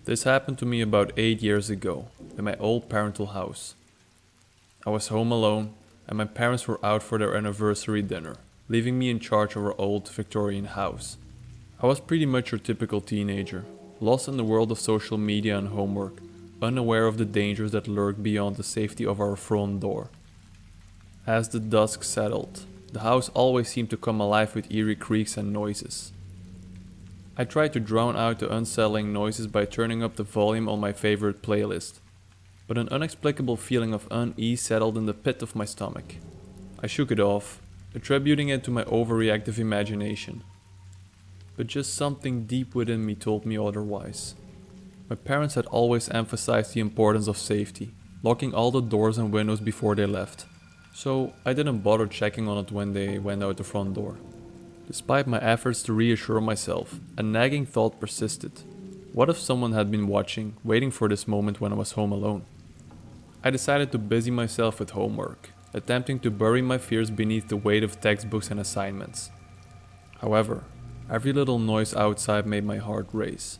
This happened to me about 8 years ago, in my old parental house. I was home alone, and my parents were out for their anniversary dinner, leaving me in charge of our old Victorian house. I was pretty much your typical teenager, lost in the world of social media and homework, unaware of the dangers that lurked beyond the safety of our front door. As the dusk settled, the house always seemed to come alive with eerie creaks and noises. I tried to drown out the unsettling noises by turning up the volume on my favorite playlist, but an inexplicable feeling of unease settled in the pit of my stomach. I shook it off, attributing it to my overreactive imagination. But just something deep within me told me otherwise. My parents had always emphasized the importance of safety, locking all the doors and windows before they left, so I didn't bother checking on it when they went out the front door. Despite my efforts to reassure myself, a nagging thought persisted. What if someone had been watching, waiting for this moment when I was home alone? I decided to busy myself with homework, attempting to bury my fears beneath the weight of textbooks and assignments. However, every little noise outside made my heart race.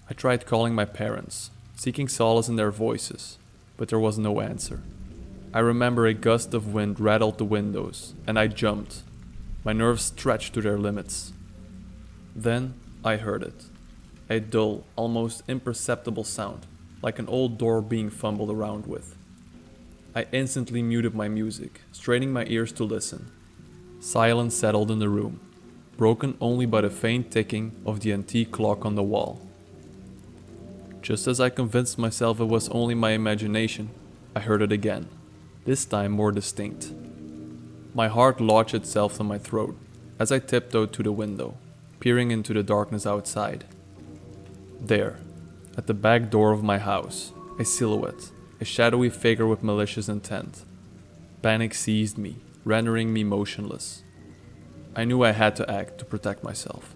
I tried calling my parents, seeking solace in their voices, but there was no answer. I remember a gust of wind rattled the windows, and I jumped, my nerves stretched to their limits. Then I heard it. A dull, almost imperceptible sound, like an old door being fumbled around with. I instantly muted my music, straining my ears to listen. Silence settled in the room, broken only by the faint ticking of the antique clock on the wall. Just as I convinced myself it was only my imagination, I heard it again, this time more distinct. My heart lodged itself in my throat as I tiptoed to the window, peering into the darkness outside. There, at the back door of my house, a silhouette, a shadowy figure with malicious intent. Panic seized me, rendering me motionless. I knew I had to act to protect myself.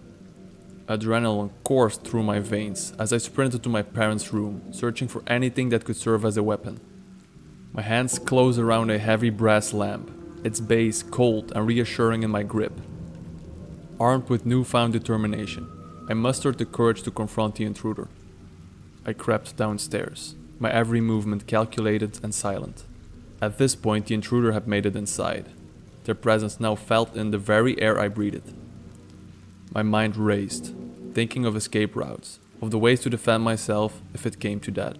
Adrenaline coursed through my veins as I sprinted to my parents' room, searching for anything that could serve as a weapon. My hands closed around a heavy brass lamp, its base cold and reassuring in my grip. Armed with newfound determination, I mustered the courage to confront the intruder. I crept downstairs, my every movement calculated and silent. At this point, the intruder had made it inside. Their presence now felt in the very air I breathed. My mind raced, thinking of escape routes, of the ways to defend myself if it came to that.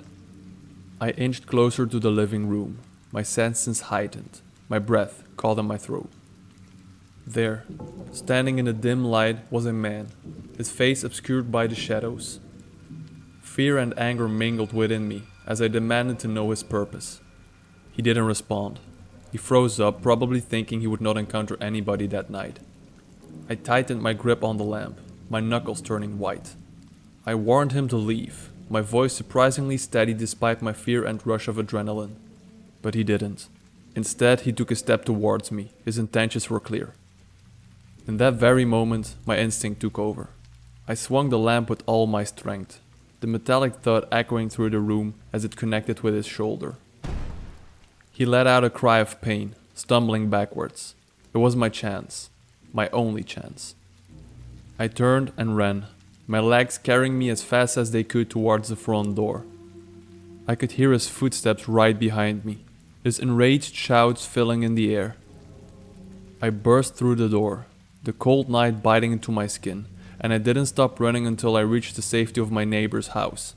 I inched closer to the living room, my senses heightened, my breath caught in my throat. There, standing in the dim light, was a man, his face obscured by the shadows. Fear and anger mingled within me as I demanded to know his purpose. He didn't respond. He froze up, probably thinking he would not encounter anybody that night. I tightened my grip on the lamp, my knuckles turning white. I warned him to leave, my voice surprisingly steady despite my fear and rush of adrenaline. But he didn't. Instead, he took a step towards me. His intentions were clear. In that very moment, my instinct took over. I swung the lamp with all my strength, the metallic thud echoing through the room as it connected with his shoulder. He let out a cry of pain, stumbling backwards. It was my chance, my only chance. I turned and ran, my legs carrying me as fast as they could towards the front door. I could hear his footsteps right behind me, his enraged shouts filling in the air. I burst through the door, the cold night biting into my skin, and I didn't stop running until I reached the safety of my neighbor's house.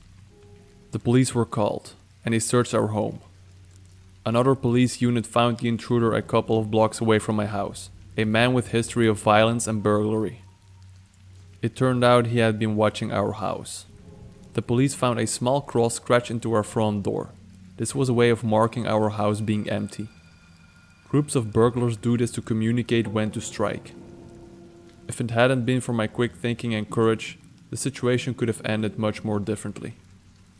The police were called, and they searched our home. Another police unit found the intruder a couple of blocks away from my house, a man with history of violence and burglary. It turned out he had been watching our house. The police found a small cross scratched into our front door. This was a way of marking our house being empty. Groups of burglars do this to communicate when to strike. If it hadn't been for my quick thinking and courage, the situation could have ended much more differently.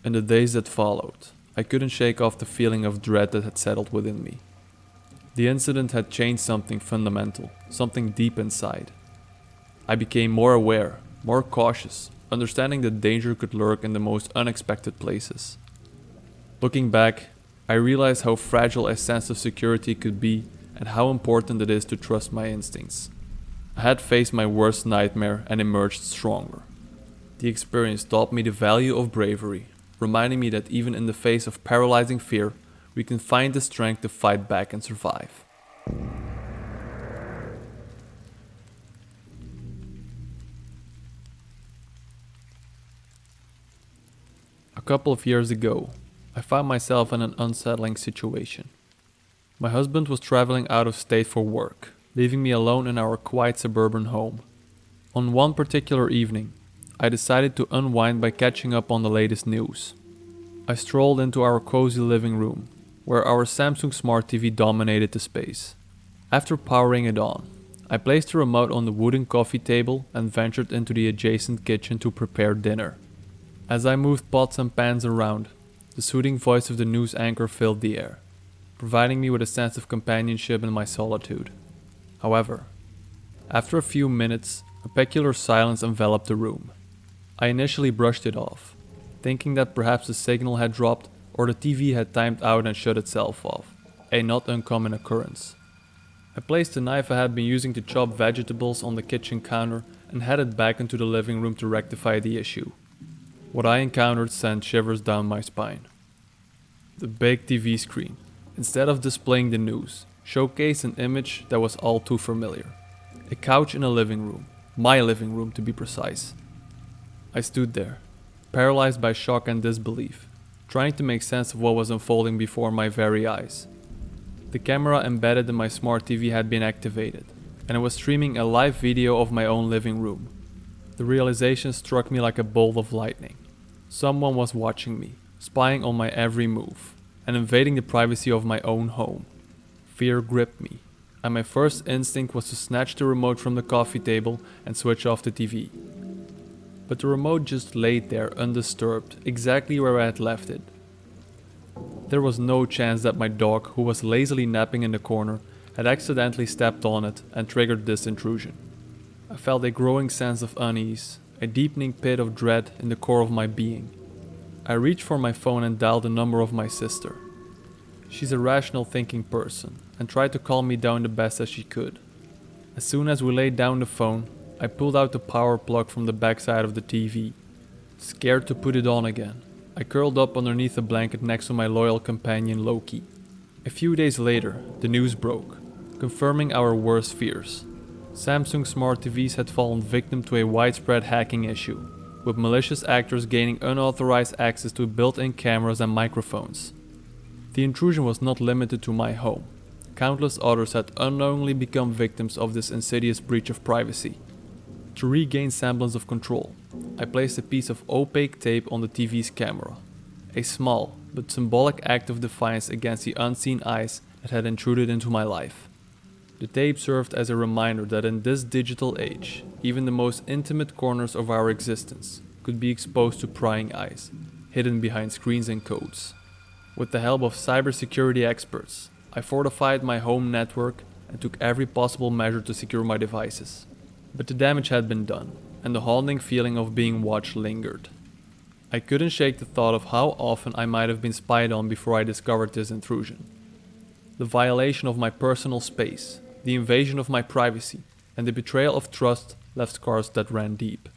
In the days that followed, I couldn't shake off the feeling of dread that had settled within me. The incident had changed something fundamental, something deep inside. I became more aware, more cautious, understanding that danger could lurk in the most unexpected places. Looking back, I realized how fragile a sense of security could be and how important it is to trust my instincts. I had faced my worst nightmare and emerged stronger. The experience taught me the value of bravery, reminding me that even in the face of paralyzing fear, we can find the strength to fight back and survive. A couple of years ago, I found myself in an unsettling situation. My husband was traveling out of state for work, leaving me alone in our quiet suburban home. On one particular evening, I decided to unwind by catching up on the latest news. I strolled into our cozy living room, where our Samsung Smart TV dominated the space. After powering it on, I placed the remote on the wooden coffee table and ventured into the adjacent kitchen to prepare dinner. As I moved pots and pans around, the soothing voice of the news anchor filled the air, providing me with a sense of companionship in my solitude. However, after a few minutes, a peculiar silence enveloped the room. I initially brushed it off, thinking that perhaps the signal had dropped or the TV had timed out and shut itself off, a not uncommon occurrence. I placed the knife I had been using to chop vegetables on the kitchen counter and headed back into the living room to rectify the issue. What I encountered sent shivers down my spine. The big TV screen, instead of displaying the news, showcased an image that was all too familiar. A couch in a living room, my living room to be precise. I stood there, paralyzed by shock and disbelief, trying to make sense of what was unfolding before my very eyes. The camera embedded in my smart TV had been activated, and it was streaming a live video of my own living room. The realization struck me like a bolt of lightning. Someone was watching me, spying on my every move, and invading the privacy of my own home. Fear gripped me, and my first instinct was to snatch the remote from the coffee table and switch off the TV. But the remote just laid there undisturbed, exactly where I had left it. There was no chance that my dog, who was lazily napping in the corner, had accidentally stepped on it and triggered this intrusion. I felt a growing sense of unease, a deepening pit of dread in the core of my being. I reached for my phone and dialed the number of my sister. She's a rational thinking person and tried to calm me down the best as she could. As soon as we laid down the phone, I pulled out the power plug from the backside of the TV. Scared to put it on again, I curled up underneath a blanket next to my loyal companion Loki. A few days later, the news broke, confirming our worst fears. Samsung Smart TVs had fallen victim to a widespread hacking issue, with malicious actors gaining unauthorized access to built-in cameras and microphones. The intrusion was not limited to my home. Countless others had unknowingly become victims of this insidious breach of privacy. To regain semblance of control, I placed a piece of opaque tape on the TV's camera, a small but symbolic act of defiance against the unseen eyes that had intruded into my life. The tape served as a reminder that in this digital age, even the most intimate corners of our existence could be exposed to prying eyes, hidden behind screens and codes. With the help of cybersecurity experts, I fortified my home network and took every possible measure to secure my devices. But the damage had been done, and the haunting feeling of being watched lingered. I couldn't shake the thought of how often I might have been spied on before I discovered this intrusion. The violation of my personal space, the invasion of my privacy, and the betrayal of trust left scars that ran deep.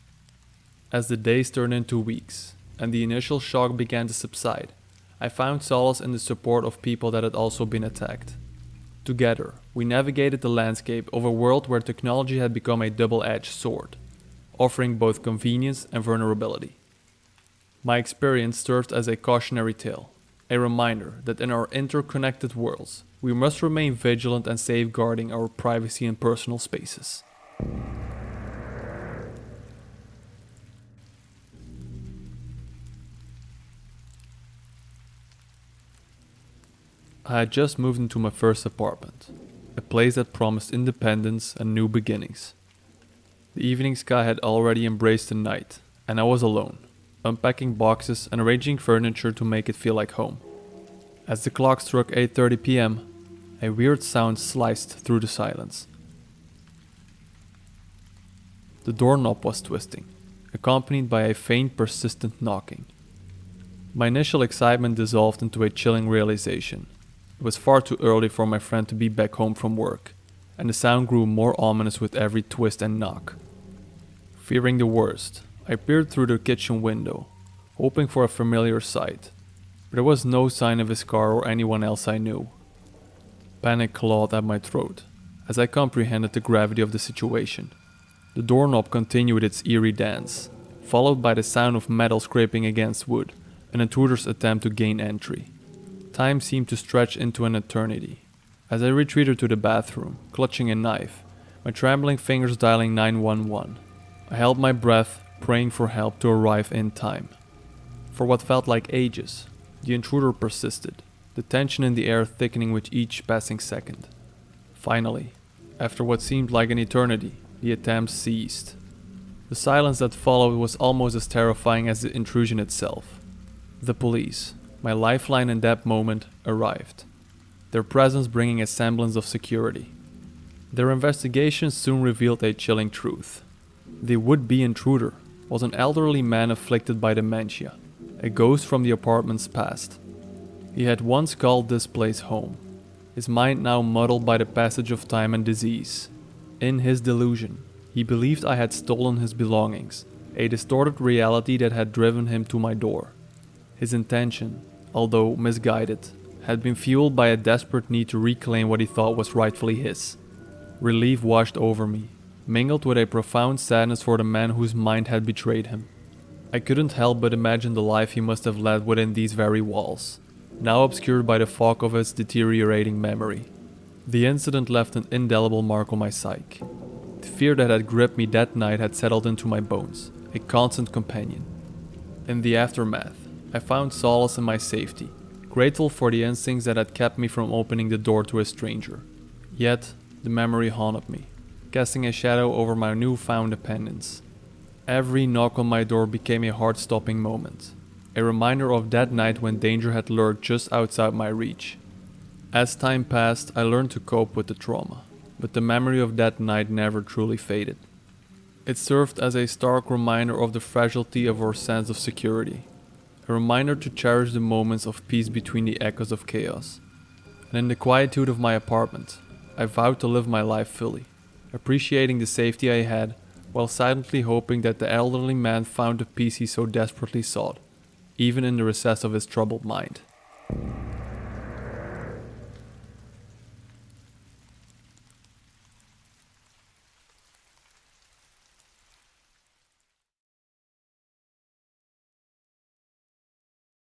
As the days turned into weeks, and the initial shock began to subside, I found solace in the support of people that had also been attacked. Together, we navigated the landscape of a world where technology had become a double-edged sword, offering both convenience and vulnerability. My experience served as a cautionary tale, a reminder that in our interconnected worlds, we must remain vigilant and safeguarding our privacy and personal spaces. I had just moved into my first apartment, a place that promised independence and new beginnings. The evening sky had already embraced the night, and I was alone, unpacking boxes and arranging furniture to make it feel like home. As the clock struck 8:30 p.m., a weird sound sliced through the silence. The doorknob was twisting, accompanied by a faint, persistent knocking. My initial excitement dissolved into a chilling realization. It was far too early for my friend to be back home from work, and the sound grew more ominous with every twist and knock. Fearing the worst, I peered through the kitchen window, hoping for a familiar sight, but there was no sign of his car or anyone else I knew. Panic clawed at my throat as I comprehended the gravity of the situation. The doorknob continued its eerie dance, followed by the sound of metal scraping against wood, an intruder's attempt to gain entry. Time seemed to stretch into an eternity. As I retreated to the bathroom, clutching a knife, my trembling fingers dialing 911, I held my breath, praying for help to arrive in time. For what felt like ages, the intruder persisted, the tension in the air thickening with each passing second. Finally, after what seemed like an eternity, the attempt ceased. The silence that followed was almost as terrifying as the intrusion itself. The police, my lifeline in that moment, arrived, their presence bringing a semblance of security. Their investigation soon revealed a chilling truth. The would-be intruder was an elderly man afflicted by dementia, a ghost from the apartment's past. He had once called this place home, his mind now muddled by the passage of time and disease. In his delusion, he believed I had stolen his belongings, a distorted reality that had driven him to my door. His intention, although misguided, had been fueled by a desperate need to reclaim what he thought was rightfully his. Relief washed over me, mingled with a profound sadness for the man whose mind had betrayed him. I couldn't help but imagine the life he must have led within these very walls, now obscured by the fog of his deteriorating memory. The incident left an indelible mark on my psyche. The fear that had gripped me that night had settled into my bones, a constant companion. In the aftermath, I found solace in my safety, grateful for the instincts that had kept me from opening the door to a stranger. Yet, the memory haunted me, casting a shadow over my newfound dependence. Every knock on my door became a heart-stopping moment, a reminder of that night when danger had lurked just outside my reach. As time passed, I learned to cope with the trauma, but the memory of that night never truly faded. It served as a stark reminder of the fragility of our sense of security, a reminder to cherish the moments of peace between the echoes of chaos. And in the quietude of my apartment, I vowed to live my life fully, appreciating the safety I had, while silently hoping that the elderly man found the peace he so desperately sought, even in the recess of his troubled mind.